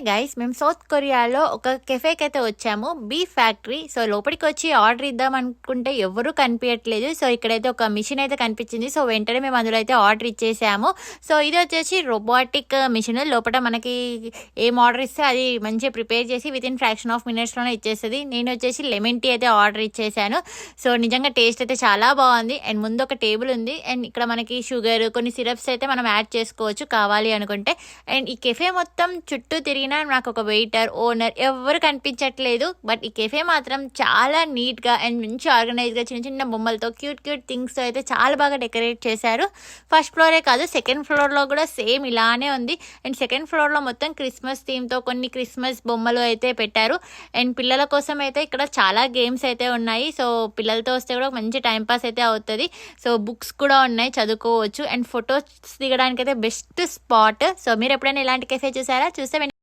Guys, మేము south కొరియాలో ఒక కెఫేకి అయితే వచ్చాము, బీఫ్ ఫ్యాక్టరీ. సో లోపలికి వచ్చి ఆర్డర్ ఇద్దాం అనుకుంటే ఎవరు కనిపించట్లేదు. సో ఇక్కడైతే ఒక మిషన్ అయితే కనిపించింది. సో వెంటనే మేము అందులో అయితే ఆర్డర్ ఇచ్చేసాము. సో ఇది వచ్చేసి రోబోటిక్ మిషన్. లోపల మనకి ఏం ఆర్డర్ ఇస్తే అది మంచిగా ప్రిపేర్ చేసి విత్ ఇన్ ఫ్రాక్షన్ ఆఫ్ మినిట్స్లోనే ఇచ్చేస్తుంది. నేను వచ్చేసి లెమన్ టీ అయితే ఆర్డర్ ఇచ్చేసాను. సో నిజంగా టేస్ట్ అయితే చాలా బాగుంది. అండ్ ముందు ఒక టేబుల్ ఉంది. అండ్ ఇక్కడ మనకి షుగర్, కొన్ని సిరప్స్ అయితే మనం యాడ్ చేసుకోవచ్చు కావాలి అనుకుంటే. అండ్ ఈ కెఫే మొత్తం చుట్టూ తిరిగినా నాకు ఒక వెయిటర్, ఓనర్ ఎవరు కనిపించట్లేదు. బట్ ఈ కెఫే మాత్రం చాలా నీట్గా అండ్ మంచి ఆర్గనైజ్గా చిన్న చిన్న బొమ్మలతో క్యూట్ థింగ్స్తో అయితే చాలా బాగా డెకరేట్ చేశారు. ఫస్ట్ ఫ్లోరే కాదు, సెకండ్ ఫ్లోర్లో కూడా సేమ్ ఇలానే ఉంది. అండ్ సెకండ్ ఫ్లోర్లో మొత్తం క్రిస్మస్ థీమ్తో కొన్ని క్రిస్మస్ బొమ్మలు అయితే పెట్టారు. అండ్ పిల్లల కోసం అయితే ఇక్కడ చాలా గేమ్స్ అయితే ఉన్నాయి. సో పిల్లలతో వస్తే కూడా మంచి టైంపాస్ అయితే అవుతుంది. సో బుక్స్ కూడా ఉన్నాయి, చదువుకోవచ్చు. అండ్ ఫొటోస్ దిగడానికి అయితే బెస్ట్ స్పాట్. సో మీరు ఎప్పుడైనా ఇలాంటి కెఫే చూసారా? చూస్తే